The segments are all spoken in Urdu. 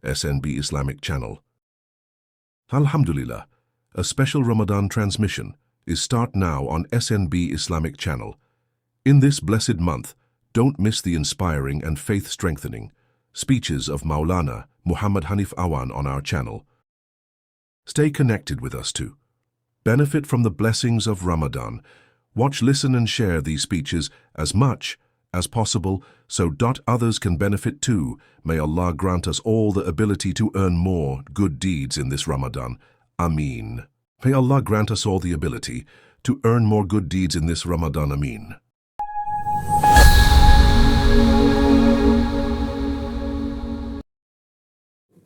SNB Islamic channel. Alhamdulillah, a special Ramadan transmission is start now on SNB Islamic channel. In this blessed month, don't miss the inspiring and faith-strengthening speeches of Maulana Muhammad Hanif Awan on our channel. Stay connected with us too. Benefit from the blessings of Ramadan. Watch, listen and share these speeches as much as possible so others can benefit too. May Allah grant us all the ability to earn more good deeds in this Ramadan. Ameen. May Allah grant us all the ability to earn more good deeds in this Ramadan. Ameen.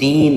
3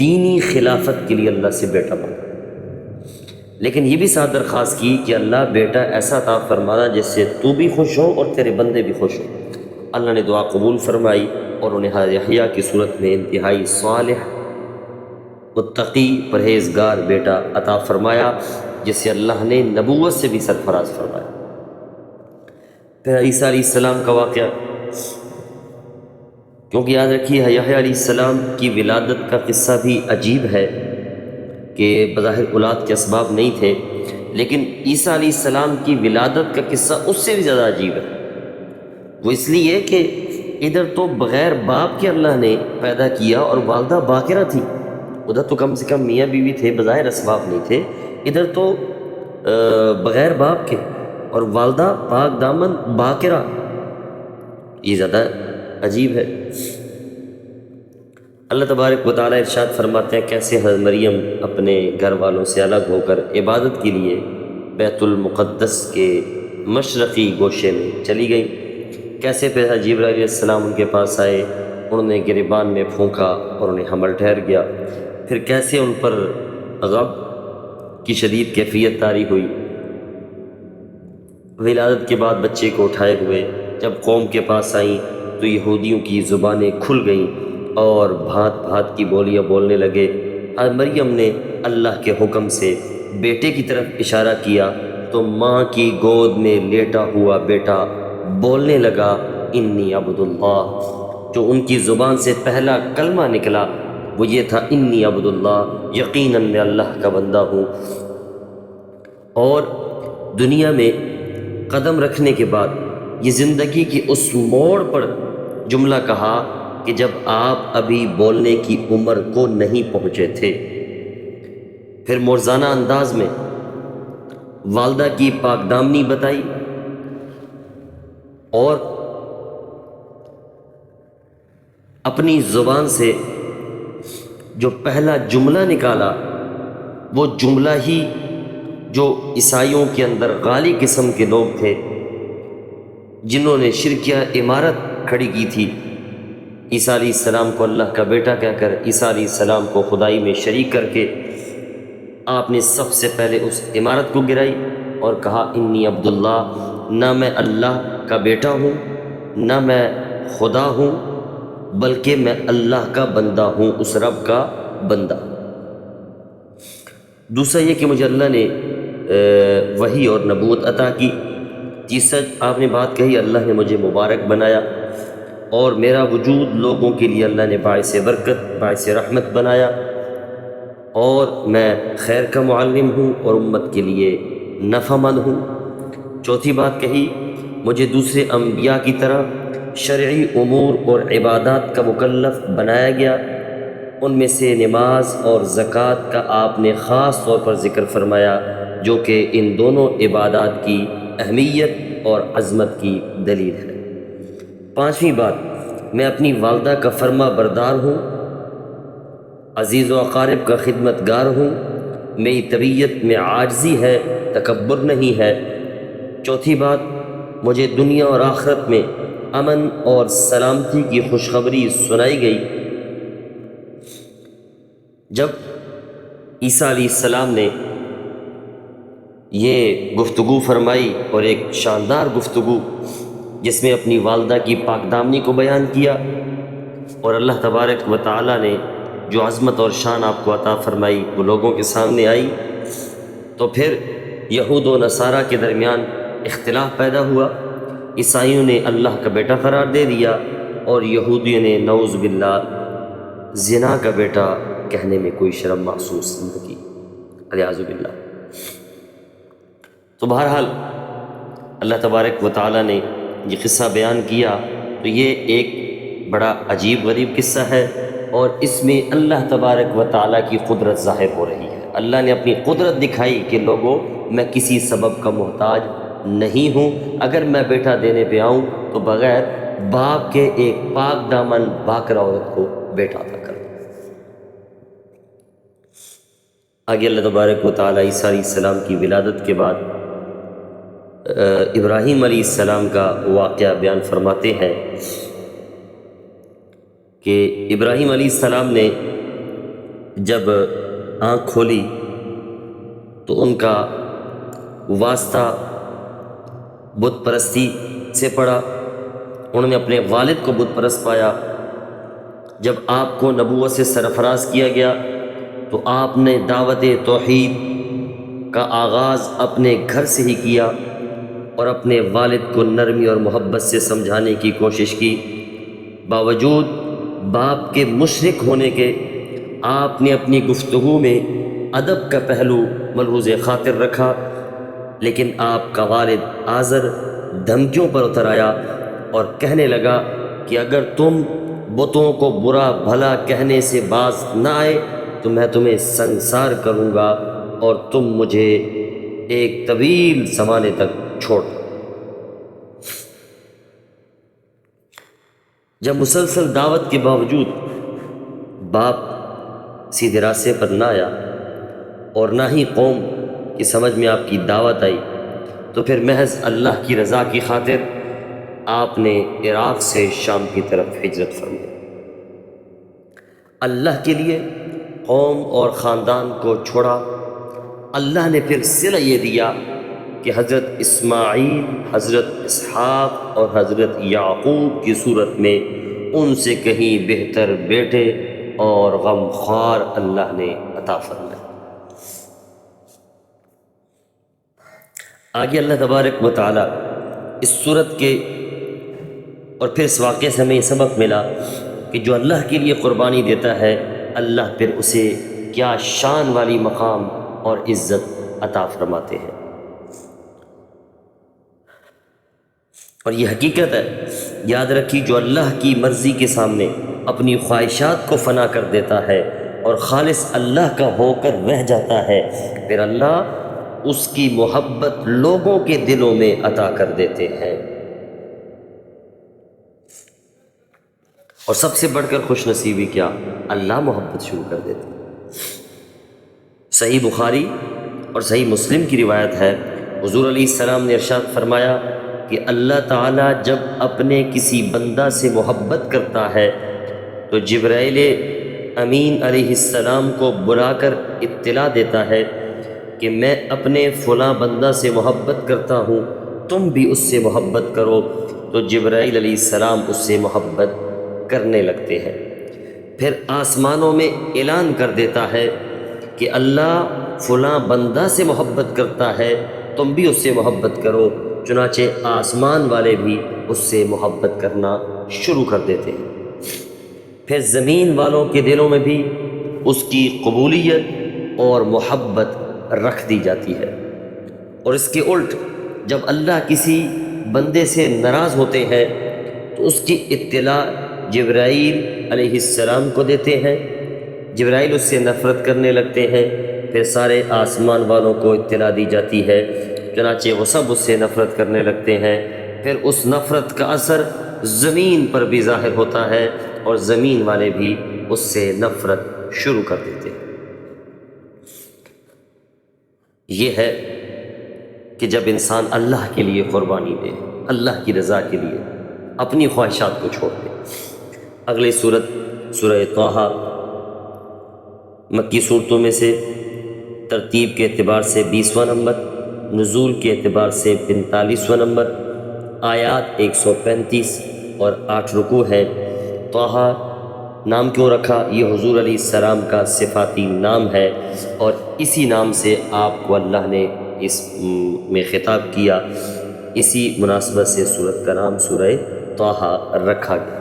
دینی خلافت کے لیے اللہ سے بیٹا مانگا، لیکن یہ بھی ساتھ درخواست کی کہ اللہ بیٹا ایسا عطا فرمانا جس سے تو بھی خوش ہو اور تیرے بندے بھی خوش ہو۔ اللہ نے دعا قبول فرمائی اور انہیں حضرت یحییٰ کی صورت میں انتہائی صالح، متقی، پرہیزگار بیٹا عطا فرمایا، جسے اللہ نے نبوت سے بھی سرفراز فرمایا۔ پھر عیسیٰ علیہ السلام کا واقعہ، کیونکہ یاد رکھیے یحییٰ علیہ السلام کی ولادت کا قصہ بھی عجیب ہے کہ بظاہر اولاد کے اسباب نہیں تھے، لیکن عیسیٰ علیہ السلام کی ولادت کا قصہ اس سے بھی زیادہ عجیب ہے۔ وہ اس لیے کہ ادھر تو بغیر باپ کے اللہ نے پیدا کیا اور والدہ باقرہ تھی، ادھر تو کم سے کم میاں بیوی تھے، بظاہر اسباب نہیں تھے، ادھر تو بغیر باپ کے اور والدہ پاک دامن باقرہ، یہ زیادہ عجیب ہے۔ اللہ تبارک و تعالیٰ ارشاد فرماتے ہیں کیسے حضرت مریم اپنے گھر والوں سے الگ ہو کر عبادت کے لیے بیت المقدس کے مشرقی گوشے میں چلی گئیں، کیسے پھر حضرت جبرائیل علیہ السلام ان کے پاس آئے، انہوں نے گریبان میں پھونکا اور انہیں حمل ٹھہر گیا، پھر کیسے ان پر غم کی شدید کیفیت طاری ہوئی۔ ولادت کے بعد بچے کو اٹھائے ہوئے جب قوم کے پاس آئیں تو یہودیوں کی زبانیں کھل گئیں اور بھانت بھانت کی بولیاں بولنے لگے۔ حضرت مریم نے اللہ کے حکم سے بیٹے کی طرف اشارہ کیا تو ماں کی گود میں لیٹا ہوا بیٹا بولنے لگا انی عبد اللہ، جو ان کی زبان سے پہلا کلمہ نکلا وہ یہ تھا انی عبد اللہ، یقیناً میں اللہ کا بندہ ہوں۔ اور دنیا میں قدم رکھنے کے بعد یہ زندگی کی اس موڑ پر جملہ کہا کہ جب آپ ابھی بولنے کی عمر کو نہیں پہنچے تھے۔ پھر مرزانہ انداز میں والدہ کی پاک دامنی بتائی اور اپنی زبان سے جو پہلا جملہ نکالا وہ جملہ ہی جو عیسائیوں کے اندر غالی قسم کے لوگ تھے جنہوں نے شرکیہ عمارت کھڑی کی تھی، عیسیٰ علیہ السلام کو اللہ کا بیٹا کہہ کر، عیسیٰ علیہ السلام کو خدائی میں شریک کر کے آپ نے سب سے پہلے اس عمارت کو گرائی اور کہا انی عبداللہ، نہ میں اللہ کا بیٹا ہوں نہ میں خدا ہوں بلکہ میں اللہ کا بندہ ہوں، اس رب کا بندہ۔ دوسرا یہ کہ مجھے اللہ نے وحی اور نبوت عطا کی۔ تیسرا آپ نے بات کہی اللہ نے مجھے مبارک بنایا اور میرا وجود لوگوں کے لیے اللہ نے باعث برکت، باعث رحمت بنایا، اور میں خیر کا معلم ہوں اور امت کے لیے نفع مند ہوں۔ چوتھی بات کہی مجھے دوسرے انبیاء کی طرح شرعی امور اور عبادات کا مکلف بنایا گیا، ان میں سے نماز اور زکوٰۃ کا آپ نے خاص طور پر ذکر فرمایا، جو کہ ان دونوں عبادات کی اہمیت اور عظمت کی دلیل ہے۔ پانچویں بات، میں اپنی والدہ کا فرما بردار ہوں، عزیز و اقارب کا خدمت گار ہوں، میری طبیعت میں عاجزی ہے، تکبر نہیں ہے۔ چوتھی بات، مجھے دنیا اور آخرت میں امن اور سلامتی کی خوشخبری سنائی گئی۔ جب عیسیٰ علیہ السلام نے یہ گفتگو فرمائی اور ایک شاندار گفتگو جس میں اپنی والدہ کی پاک دامنی کو بیان کیا اور اللہ تبارک و تعالیٰ نے جو عظمت اور شان آپ کو عطا فرمائی وہ لوگوں کے سامنے آئی، تو پھر یہود و نصارہ کے درمیان اختلاف پیدا ہوا۔ عیسائیوں نے اللہ کا بیٹا قرار دے دیا اور یہودیوں نے نعوذ باللہ زنا کا بیٹا کہنے میں کوئی شرم محسوس نہ کی، الیاذ باللہ۔ تو بہرحال اللہ تبارک و تعالیٰ نے یہ قصہ بیان کیا تو یہ ایک بڑا عجیب غریب قصہ ہے، اور اس میں اللہ تبارک و تعالیٰ کی قدرت ظاہر ہو رہی ہے۔ اللہ نے اپنی قدرت دکھائی کہ لوگوں میں کسی سبب کا محتاج نہیں ہوں، اگر میں بیٹا دینے پہ آؤں تو بغیر باپ کے ایک پاک دامن باقرہ عورت کو بیٹا عطا کروں۔ آگے اللہ تبارک و تعالیٰ عیسیٰ علیہ السلام کی ولادت کے بعد ابراہیم علیہ السلام کا واقعہ بیان فرماتے ہیں کہ ابراہیم علیہ السلام نے جب آنکھ کھولی تو ان کا واسطہ بت پرستی سے پڑا، انہوں نے اپنے والد کو بت پرست پایا۔ جب آپ کو نبوت سے سرفراز کیا گیا تو آپ نے دعوت توحید کا آغاز اپنے گھر سے ہی کیا اور اپنے والد کو نرمی اور محبت سے سمجھانے کی کوشش کی۔ باوجود باپ کے مشرک ہونے کے آپ نے اپنی گفتگو میں ادب کا پہلو ملحوظ خاطر رکھا، لیکن آپ کا والد آزر دھمکیوں پر اتر آیا اور کہنے لگا کہ اگر تم بتوں کو برا بھلا کہنے سے باز نہ آئے تو میں تمہیں سنسار کروں گا اور تم مجھے ایک طویل زمانے تک چھوڑ دو۔ جب مسلسل دعوت کے باوجود باپ سیدھے راستے پر نہ آیا اور نہ ہی قوم کی سمجھ میں آپ کی دعوت آئی تو پھر محض اللہ کی رضا کی خاطر آپ نے عراق سے شام کی طرف ہجرت فرمائی۔ اللہ کے لیے قوم اور خاندان کو چھوڑا۔ اللہ نے پھر صلہ یہ دیا کہ حضرت اسماعیل، حضرت اسحاق اور حضرت یعقوب کی صورت میں ان سے کہیں بہتر بیٹے اور غمخوار اللہ نے عطا فرمائے۔ آگے اللہ تبارک و تعالیٰ اس صورت کے اور پھر اس واقعے سے ہمیں یہ سبق ملا کہ جو اللہ کے لیے قربانی دیتا ہے اللہ پھر اسے کیا شان والی مقام اور عزت عطا فرماتے ہیں۔ اور یہ حقیقت ہے، یاد رکھی، جو اللہ کی مرضی کے سامنے اپنی خواہشات کو فنا کر دیتا ہے اور خالص اللہ کا ہو کر رہ جاتا ہے، پھر اللہ اس کی محبت لوگوں کے دلوں میں عطا کر دیتے ہیں۔ اور سب سے بڑھ کر خوش نصیبی کیا، اللہ محبت شروع کر دیتے ہیں۔ صحیح بخاری اور صحیح مسلم کی روایت ہے، حضور علیہ السلام نے ارشاد فرمایا کہ اللہ تعالیٰ جب اپنے کسی بندہ سے محبت کرتا ہے تو جبرائیل امین علیہ السلام کو بلا کر اطلاع دیتا ہے کہ میں اپنے فلاں بندہ سے محبت کرتا ہوں، تم بھی اس سے محبت کرو، تو جبرائیل علیہ السلام اس سے محبت کرنے لگتے ہیں۔ پھر آسمانوں میں اعلان کر دیتا ہے کہ اللہ فلاں بندہ سے محبت کرتا ہے، تم بھی اس سے محبت کرو، چنانچہ آسمان والے بھی اس سے محبت کرنا شروع کر دیتے ہیں۔ پھر زمین والوں کے دلوں میں بھی اس کی قبولیت اور محبت رکھ دی جاتی ہے۔ اور اس کے الٹ جب اللہ کسی بندے سے ناراض ہوتے ہیں تو اس کی اطلاع جبرائیل علیہ السلام کو دیتے ہیں، جبرائیل اس سے نفرت کرنے لگتے ہیں، پھر سارے آسمان والوں کو اطلاع دی جاتی ہے، چنانچہ وہ سب اس سے نفرت کرنے لگتے ہیں۔ پھر اس نفرت کا اثر زمین پر بھی ظاہر ہوتا ہے اور زمین والے بھی اس سے نفرت شروع کر دیتے ہیں۔ یہ ہے کہ جب انسان اللہ کے لیے قربانی دے، اللہ کی رضا کے لیے اپنی خواہشات کو چھوڑ دے۔ اگلی صورت سورہ طٰہٰ مکی صورتوں میں سے ترتیب کے اعتبار سے 20واں نمبر، نزول کے اعتبار سے 45واں نمبر، آیات 135 اور 8 رکوع ہے۔ طٰہٰ نام کیوں رکھا؟ یہ حضور علیہ السلام کا صفاتی نام ہے اور اسی نام سے آپ کو اللہ نے اس میں خطاب کیا، اسی مناسبت سے سورت کا نام سورہ طٰہٰ رکھا گیا۔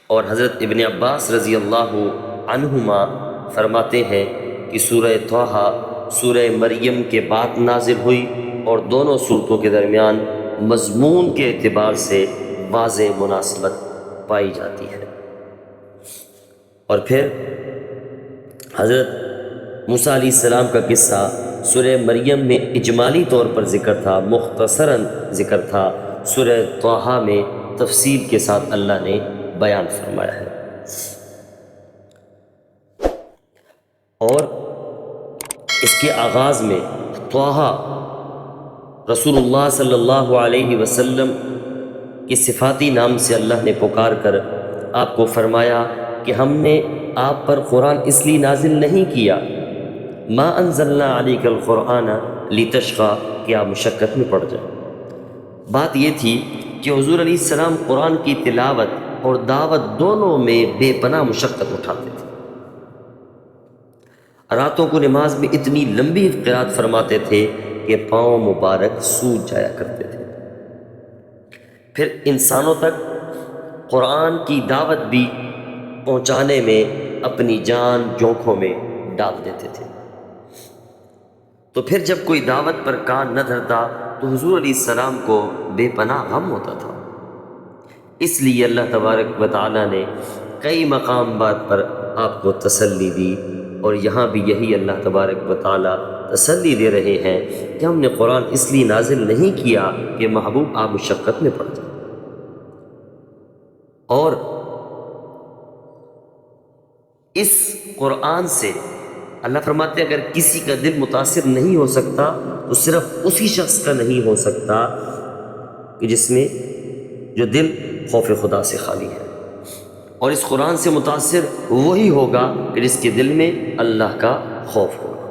اور حضرت ابن عباس رضی اللہ عنہما فرماتے ہیں کہ سورہ طٰہٰ سورہ مریم کے بعد نازل ہوئی اور دونوں صورتوں کے درمیان مضمون کے اعتبار سے واضح مناسبت پائی جاتی ہے۔ اور پھر حضرت موسیٰ علیہ السلام کا قصہ سورہ مریم میں اجمالی طور پر ذکر تھا، مختصراً ذکر تھا، سورہ طٰہٰ میں تفصیل کے ساتھ اللہ نے بیان فرمایا ہے۔ اور اس کے آغاز میں طٰہٰ رسول اللہ صلی اللہ علیہ وسلم کی صفاتی نام سے اللہ نے پکار کر آپ کو فرمایا کہ ہم نے آپ پر قرآن اس لیے نازل نہیں کیا، ما انزلنا علیک القرآن لتشقی، کہ آپ مشقت میں پڑ جائیں۔ بات یہ تھی کہ حضور علیہ السلام قرآن کی تلاوت اور دعوت دونوں میں بے پناہ مشقت اٹھاتے تھے۔ راتوں کو نماز میں اتنی لمبی قرات فرماتے تھے کہ پاؤں مبارک سوج جایا کرتے تھے۔ پھر انسانوں تک قرآن کی دعوت بھی پہنچانے میں اپنی جان جوکھوں میں ڈال دیتے تھے۔ تو پھر جب کوئی دعوت پر کان نہ دھرتا تو حضور علیہ السلام کو بے پناہ غم ہوتا تھا۔ اس لیے اللہ تبارک و تعالیٰ نے کئی مقام بات پر آپ کو تسلی دی، اور یہاں بھی یہی اللہ تبارک و تعالیٰ تسلی دے رہے ہیں کہ ہم نے قرآن اس لیے نازل نہیں کیا کہ محبوب آپ مشقت میں پڑ جائیں۔ اور اس قرآن سے اللہ فرماتے ہیں اگر کسی کا دل متاثر نہیں ہو سکتا تو صرف اسی شخص کا نہیں ہو سکتا کہ جس میں جو دل خوف خدا سے خالی ہے، اور اس قرآن سے متاثر وہی ہوگا کہ جس کے دل میں اللہ کا خوف ہوگا۔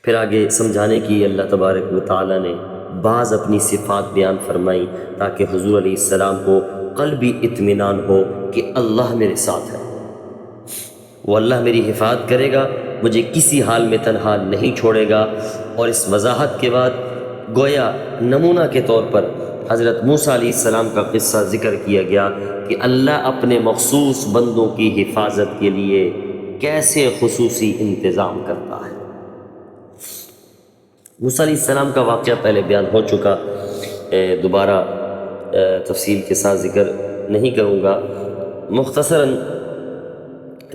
پھر آگے سمجھانے کی اللہ تبارک و تعالیٰ نے بعض اپنی صفات بیان فرمائی تاکہ حضور علیہ السلام کو قلبی اطمینان ہو کہ اللہ میرے ساتھ ہے، وہ اللہ میری حفاظت کرے گا، مجھے کسی حال میں تنہا نہیں چھوڑے گا۔ اور اس وضاحت کے بعد گویا نمونہ کے طور پر حضرت موسیٰ علیہ السلام کا قصہ ذکر کیا گیا کہ اللہ اپنے مخصوص بندوں کی حفاظت کے لیے کیسے خصوصی انتظام کرتا ہے۔ موسیٰ علیہ السلام کا واقعہ پہلے بیان ہو چکا، دوبارہ تفصیل کے ساتھ ذکر نہیں کروں گا۔ مختصراً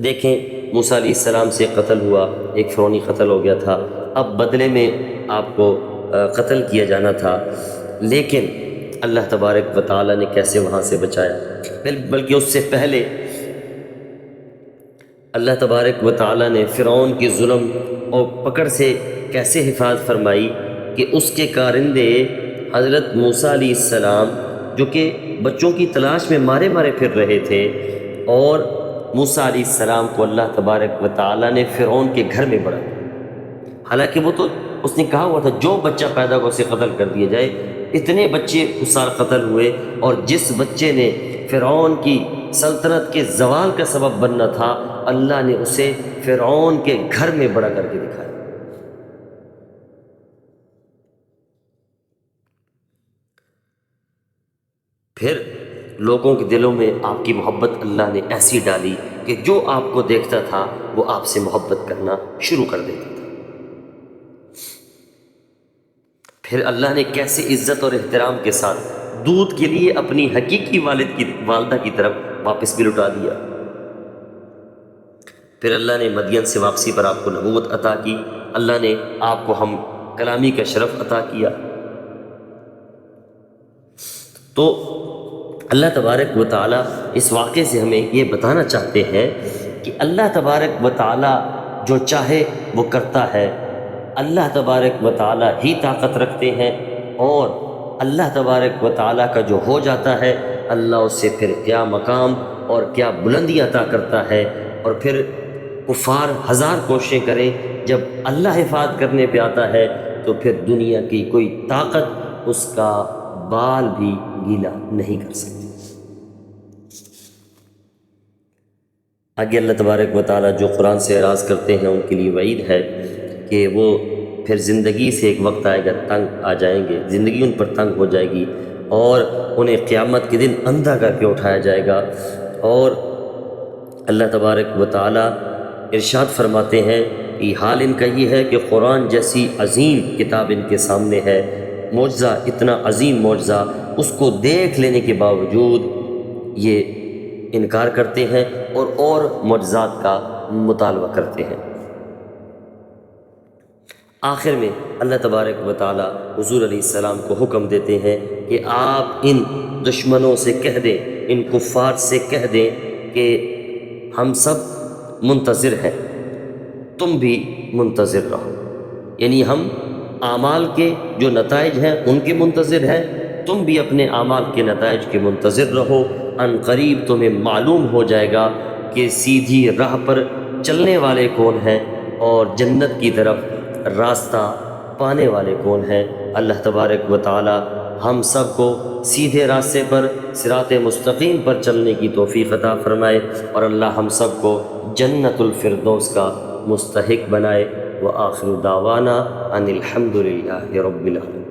دیکھیں، موسیٰ علیہ السلام سے قتل ہوا، ایک فرعونی قتل ہو گیا تھا، اب بدلے میں آپ کو قتل کیا جانا تھا، لیکن اللہ تبارک و تعالیٰ نے کیسے وہاں سے بچایا۔ بلکہ اس سے پہلے اللہ تبارک و تعالیٰ نے فرعون کی ظلم اور پکڑ سے کیسے حفاظت فرمائی کہ اس کے کارندے حضرت موسیٰ علیہ السلام جو کہ بچوں کی تلاش میں مارے مارے پھر رہے تھے، اور موسیٰ علیہ السلام کو اللہ تبارک و تعالیٰ نے فرعون کے گھر میں بڑھا، حالانکہ وہ تو اس نے کہا ہوا تھا جو بچہ پیدا ہو اسے قتل کر دیا جائے، اتنے بچے اس سال قتل ہوئے، اور جس بچے نے فرعون کی سلطنت کے زوال کا سبب بننا تھا اللہ نے اسے فرعون کے گھر میں بڑا کر کے دکھایا۔ پھر لوگوں کے دلوں میں آپ کی محبت اللہ نے ایسی ڈالی کہ جو آپ کو دیکھتا تھا وہ آپ سے محبت کرنا شروع کر دیتا تھا۔ پھر اللہ نے کیسے عزت اور احترام کے ساتھ دودھ کے لیے اپنی حقیقی والدہ کی طرف واپس بھی لوٹا دیا۔ پھر اللہ نے مدین سے واپسی پر آپ کو نبوت عطا کی، اللہ نے آپ کو ہم کلامی کا شرف عطا کیا۔ تو اللہ تبارک و تعالیٰ اس واقعے سے ہمیں یہ بتانا چاہتے ہیں کہ اللہ تبارک و تعالیٰ جو چاہے وہ کرتا ہے، اللہ تبارک و تعالیٰ ہی طاقت رکھتے ہیں، اور اللہ تبارک و تعالیٰ کا جو ہو جاتا ہے اللہ اس سے پھر کیا مقام اور کیا بلندی عطا کرتا ہے۔ اور پھر کفار ہزار کوششیں کریں، جب اللہ حفاظت کرنے پہ آتا ہے تو پھر دنیا کی کوئی طاقت اس کا بال بھی گیلا نہیں کر سکتی۔ آگے اللہ تبارک و تعالیٰ جو قرآن سے اعراض کرتے ہیں ان کے لیے وعید ہے کہ وہ پھر زندگی سے ایک وقت آئے گا تنگ آ جائیں گے، زندگی ان پر تنگ ہو جائے گی، اور انہیں قیامت کے دن اندھا کر کے اٹھایا جائے گا۔ اور اللہ تبارک و تعالیٰ ارشاد فرماتے ہیں کہ حال ان کا یہ ہے کہ قرآن جیسی عظیم کتاب ان کے سامنے ہے، معجزہ، اتنا عظیم معجزہ، اس کو دیکھ لینے کے باوجود یہ انکار کرتے ہیں اور معجزات کا مطالبہ کرتے ہیں۔ آخر میں اللہ تبارک و تعالیٰ حضور علیہ السلام کو حکم دیتے ہیں کہ آپ ان دشمنوں سے کہہ دیں، ان کفار سے کہہ دیں کہ ہم سب منتظر ہیں، تم بھی منتظر رہو، یعنی ہم اعمال کے جو نتائج ہیں ان کے منتظر ہیں، تم بھی اپنے اعمال کے نتائج کے منتظر رہو، ان قریب تمہیں معلوم ہو جائے گا کہ سیدھی راہ پر چلنے والے کون ہیں اور جنت کی طرف راستہ پانے والے کون ہیں۔ اللہ تبارک و تعالی ہم سب کو سیدھے راستے پر صراط مستقیم پر چلنے کی توفیق عطا فرمائے، اور اللہ ہم سب کو جنت الفردوس کا مستحق بنائے۔ وآخر دعوانا ان الحمد للہ رب العالمین۔